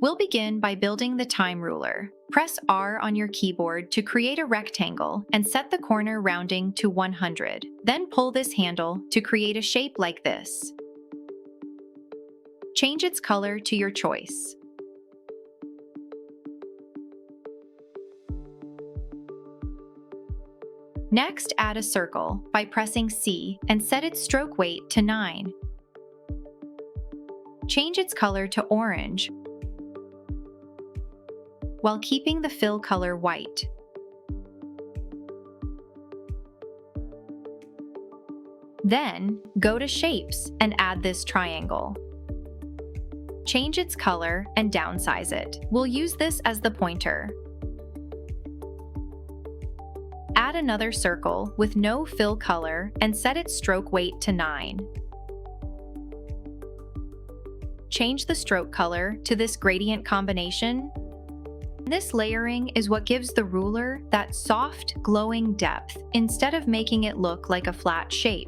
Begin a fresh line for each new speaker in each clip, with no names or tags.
We'll begin by building the time ruler. Press R on your keyboard to create a rectangle and set the corner rounding to 100. Then pull this handle to create a shape like this. Change its color to your choice. Next, add a circle by pressing C and set its stroke weight to 9. Change its color to orange while keeping the fill color white. Then, go to Shapes and add this triangle. Change its color and downsize it. We'll use this as the pointer. Add another circle with no fill color and set its stroke weight to 9. Change the stroke color to this gradient combination. This layering is what gives the ruler that soft, glowing depth instead of making it look like a flat shape.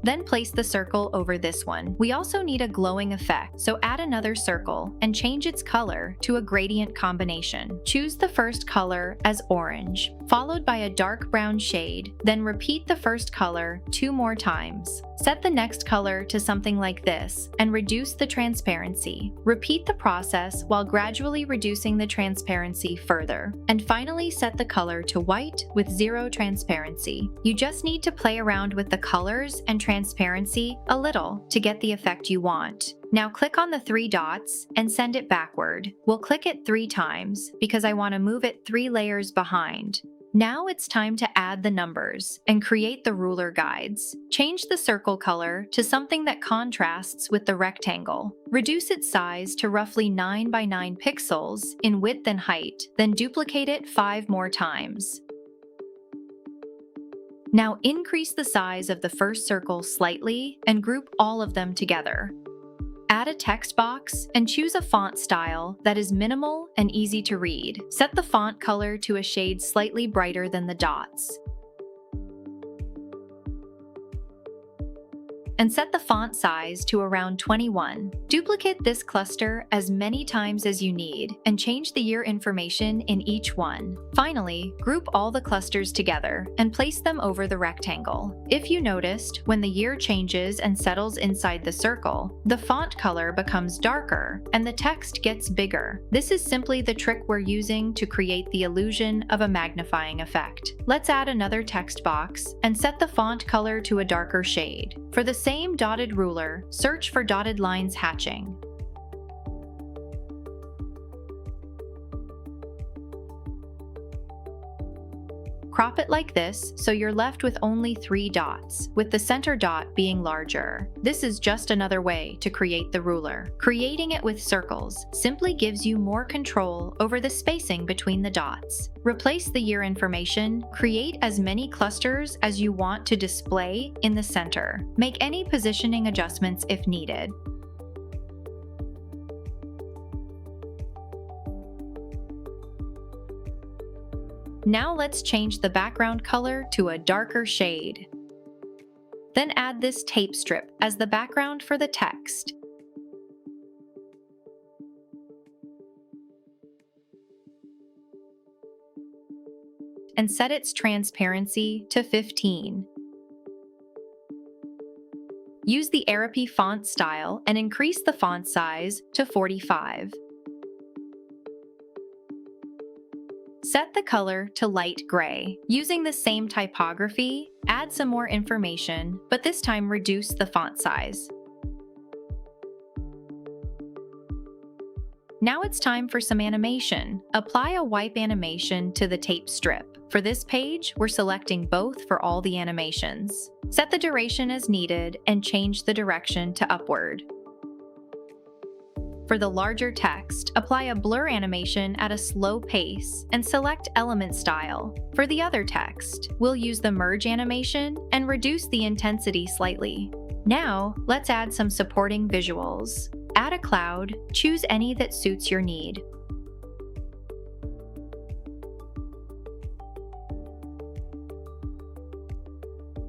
Then place the circle over this one. We also need a glowing effect, so add another circle and change its color to a gradient combination. Choose the first color as orange, followed by a dark brown shade, then repeat the first color 2 more times. Set the next color to something like this and reduce the transparency. Repeat the process while gradually reducing the transparency further. And finally, set the color to white with 0 transparency. You just need to play around with the colors and transparency a little to get the effect you want. Now click on the 3 dots and send it backward. We'll click it 3 times because I want to move it 3 layers behind. Now it's time to add the numbers and create the ruler guides. Change the circle color to something that contrasts with the rectangle. Reduce its size to roughly 9 by 9 pixels in width and height, then duplicate it 5 more times. Now increase the size of the first circle slightly and group all of them together. Add a text box and choose a font style that is minimal and easy to read. Set the font color to a shade slightly brighter than the dots. And set the font size to around 21. Duplicate this cluster as many times as you need and change the year information in each one. Finally, group all the clusters together and place them over the rectangle. If you noticed, when the year changes and settles inside the circle, the font color becomes darker and the text gets bigger. This is simply the trick we're using to create the illusion of a magnifying effect. Let's add another text box and set the font color to a darker shade. For the same dotted ruler, search for dotted lines hatching. Crop it like this so you're left with only 3 dots, with the center dot being larger. This is just another way to create the ruler. Creating it with circles simply gives you more control over the spacing between the dots. Replace the year information, create as many clusters as you want to display in the center. Make any positioning adjustments if needed. Now let's change the background color to a darker shade. Then add this tape strip as the background for the text. And set its transparency to 15. Use the Arapi font style and increase the font size to 45. Set the color to light gray. Using the same typography, add some more information, but this time reduce the font size. Now it's time for some animation. Apply a wipe animation to the tape strip. For this page, we're selecting both for all the animations. Set the duration as needed and change the direction to upward. For the larger text, apply a blur animation at a slow pace and select element style. For the other text, we'll use the merge animation and reduce the intensity slightly. Now, let's add some supporting visuals. Add a cloud, choose any that suits your need.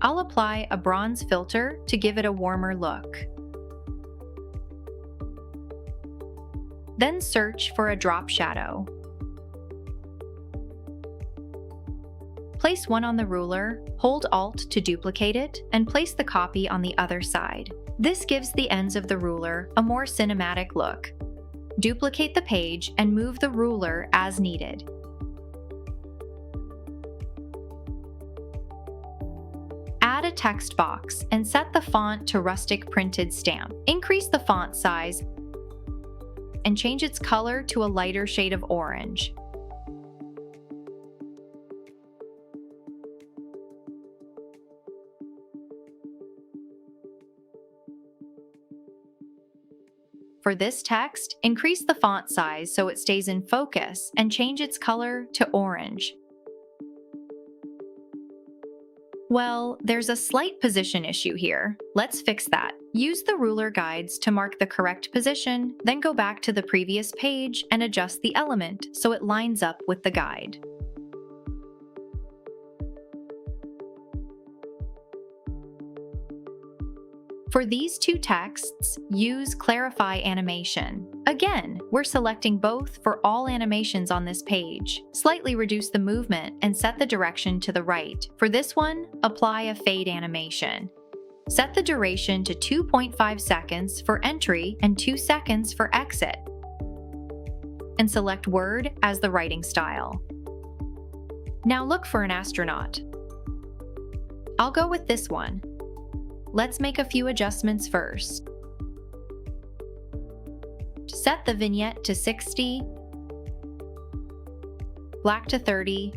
I'll apply a bronze filter to give it a warmer look. Then search for a drop shadow. Place one on the ruler, hold Alt to duplicate it, and place the copy on the other side. This gives the ends of the ruler a more cinematic look. Duplicate the page and move the ruler as needed. Add a text box and set the font to rustic printed stamp. Increase the font size and change its color to a lighter shade of orange. For this text, increase the font size so it stays in focus and change its color to orange. Well, there's a slight position issue here. Let's fix that. Use the ruler guides to mark the correct position, then go back to the previous page and adjust the element so it lines up with the guide. For these two texts, use Clarify Animation. Again, we're selecting both for all animations on this page. Slightly reduce the movement and set the direction to the right. For this one, apply a fade animation. Set the duration to 2.5 seconds for entry and 2 seconds for exit. And select Word as the writing style. Now look for an astronaut. I'll go with this one. Let's make a few adjustments first. Set the vignette to 60, black to 30,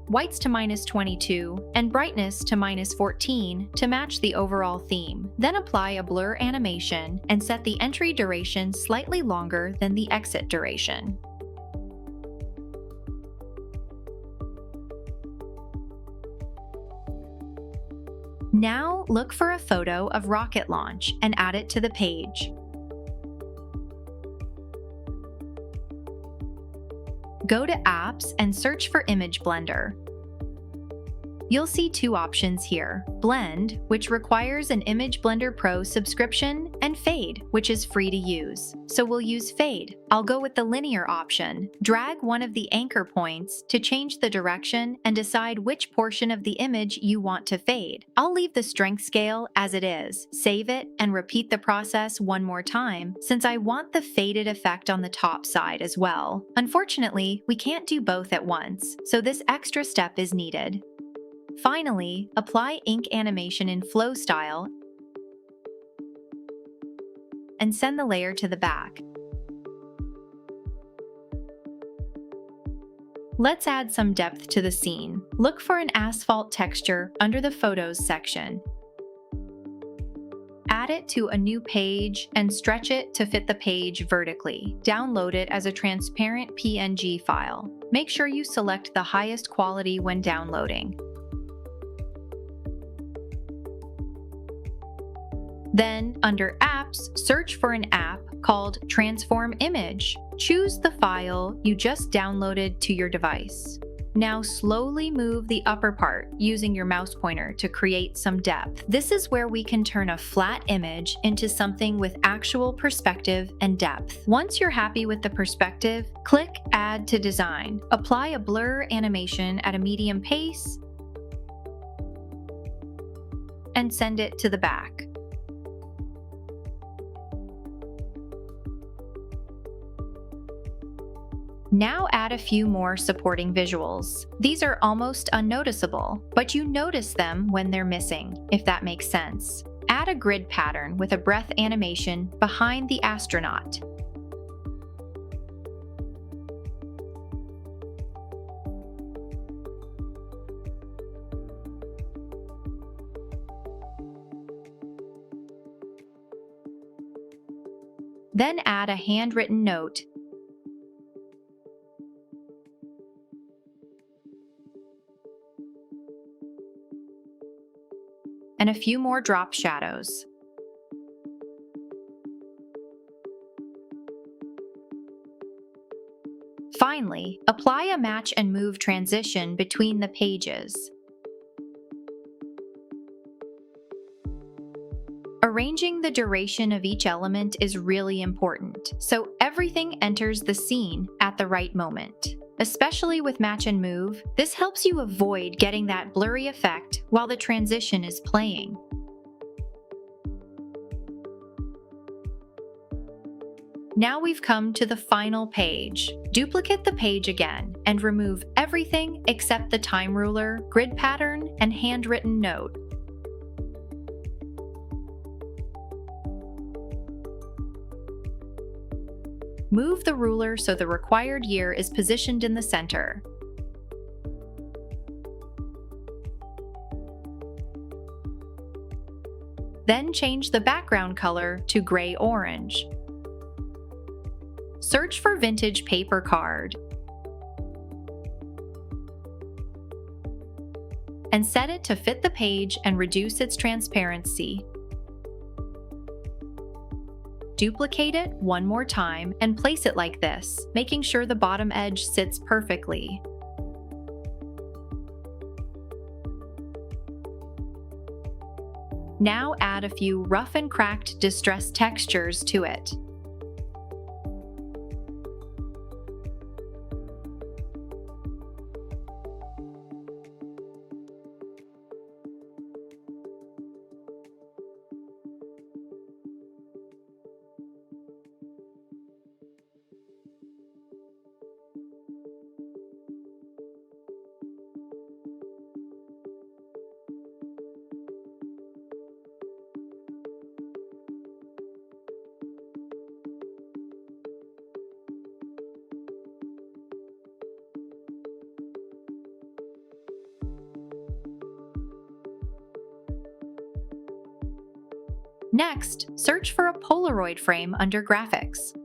whites to -22, and brightness to -14 to match the overall theme. Then apply a blur animation and set the entry duration slightly longer than the exit duration. Now look for a photo of rocket launch and add it to the page. Go to Apps and search for Image Blender. You'll see two options here: Blend, which requires an Image Blender Pro subscription, and Fade, which is free to use. So we'll use Fade. I'll go with the linear option. Drag one of the anchor points to change the direction and decide which portion of the image you want to fade. I'll leave the strength scale as it is. Save it and repeat the process one more time, since I want the faded effect on the top side as well. Unfortunately, we can't do both at once, so this extra step is needed. Finally, apply ink animation in flow style and send the layer to the back. Let's add some depth to the scene. Look for an asphalt texture under the Photos section. Add it to a new page and stretch it to fit the page vertically. Download it as a transparent PNG file. Make sure you select the highest quality when downloading. Then, under Apps, search for an app called Transform Image. Choose the file you just downloaded to your device. Now slowly move the upper part using your mouse pointer to create some depth. This is where we can turn a flat image into something with actual perspective and depth. Once you're happy with the perspective, click Add to Design. Apply a blur animation at a medium pace and send it to the back. Now add a few more supporting visuals. These are almost unnoticeable, but you notice them when they're missing, if that makes sense. Add a grid pattern with a breath animation behind the astronaut. Then add a handwritten note and a few more drop shadows. Finally, apply a match and move transition between the pages. Arranging the duration of each element is really important, so everything enters the scene at the right moment. Especially with match and move, this helps you avoid getting that blurry effect while the transition is playing. Now we've come to the final page. Duplicate the page again and remove everything except the time ruler, grid pattern, and handwritten note. Move the ruler so the required year is positioned in the center. Then change the background color to gray-orange. Search for vintage paper card and set it to fit the page and reduce its transparency. Duplicate it one more time and place it like this, making sure the bottom edge sits perfectly. Now add a few rough and cracked distressed textures to it. Next, search for a Polaroid frame under Graphics.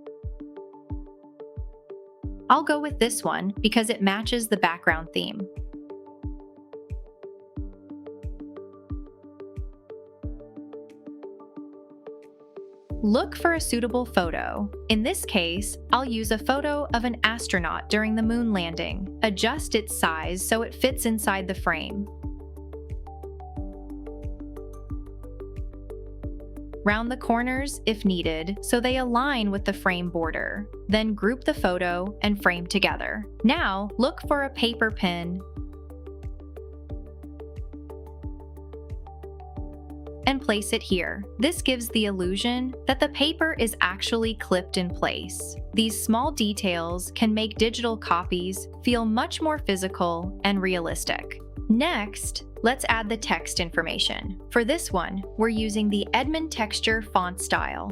I'll go with this one because it matches the background theme. Look for a suitable photo. In this case, I'll use a photo of an astronaut during the moon landing. Adjust its size so it fits inside the frame. Round the corners if needed so they align with the frame border. Then group the photo and frame together. Now, look for a paper pin and place it here. This gives the illusion that the paper is actually clipped in place. These small details can make digital copies feel much more physical and realistic. Next, let's add the text information. For this one, we're using the Edmund Texture font style.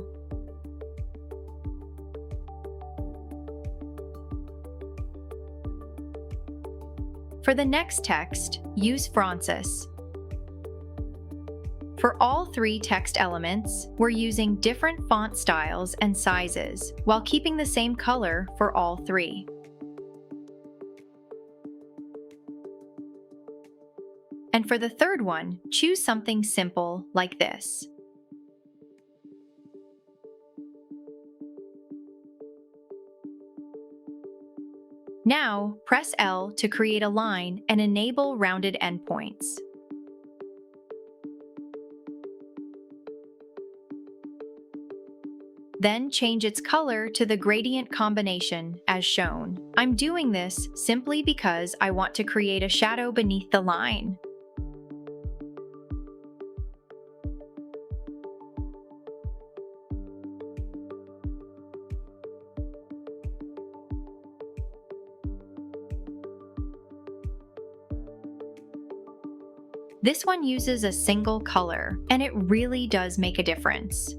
For the next text, use Francis. For all three text elements, we're using different font styles and sizes, while keeping the same color for all three. And for the third one, choose something simple like this. Now, press L to create a line and enable rounded endpoints. Then change its color to the gradient combination as shown. I'm doing this simply because I want to create a shadow beneath the line. This one uses a single color, and it really does make a difference.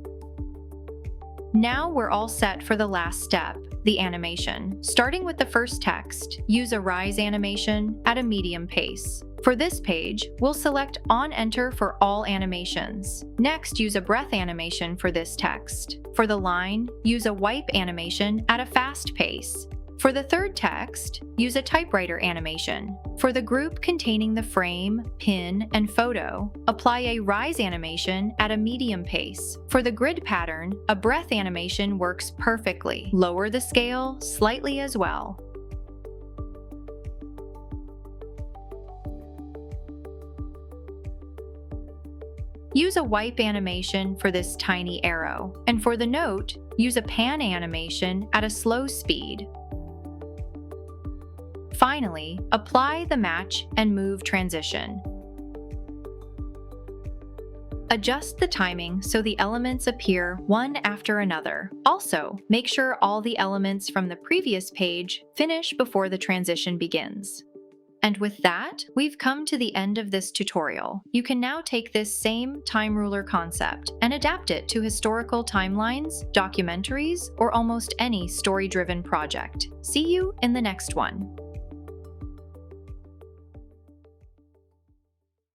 Now we're all set for the last step, the animation. Starting with the first text, use a rise animation at a medium pace. For this page, we'll select On Enter for all animations. Next, use a breath animation for this text. For the line, use a wipe animation at a fast pace. For the third text, use a typewriter animation. For the group containing the frame, pin, and photo, apply a rise animation at a medium pace. For the grid pattern, a breath animation works perfectly. Lower the scale slightly as well. use a wipe animation for this tiny arrow. And for the note, use a pan animation at a slow speed. Finally, apply the match and move transition. Adjust the timing so the elements appear one after another. Also, make sure all the elements from the previous page finish before the transition begins. And with that, we've come to the end of this tutorial. You can now take this same time ruler concept and adapt it to historical timelines, documentaries, or almost any story-driven project. See you in the next one.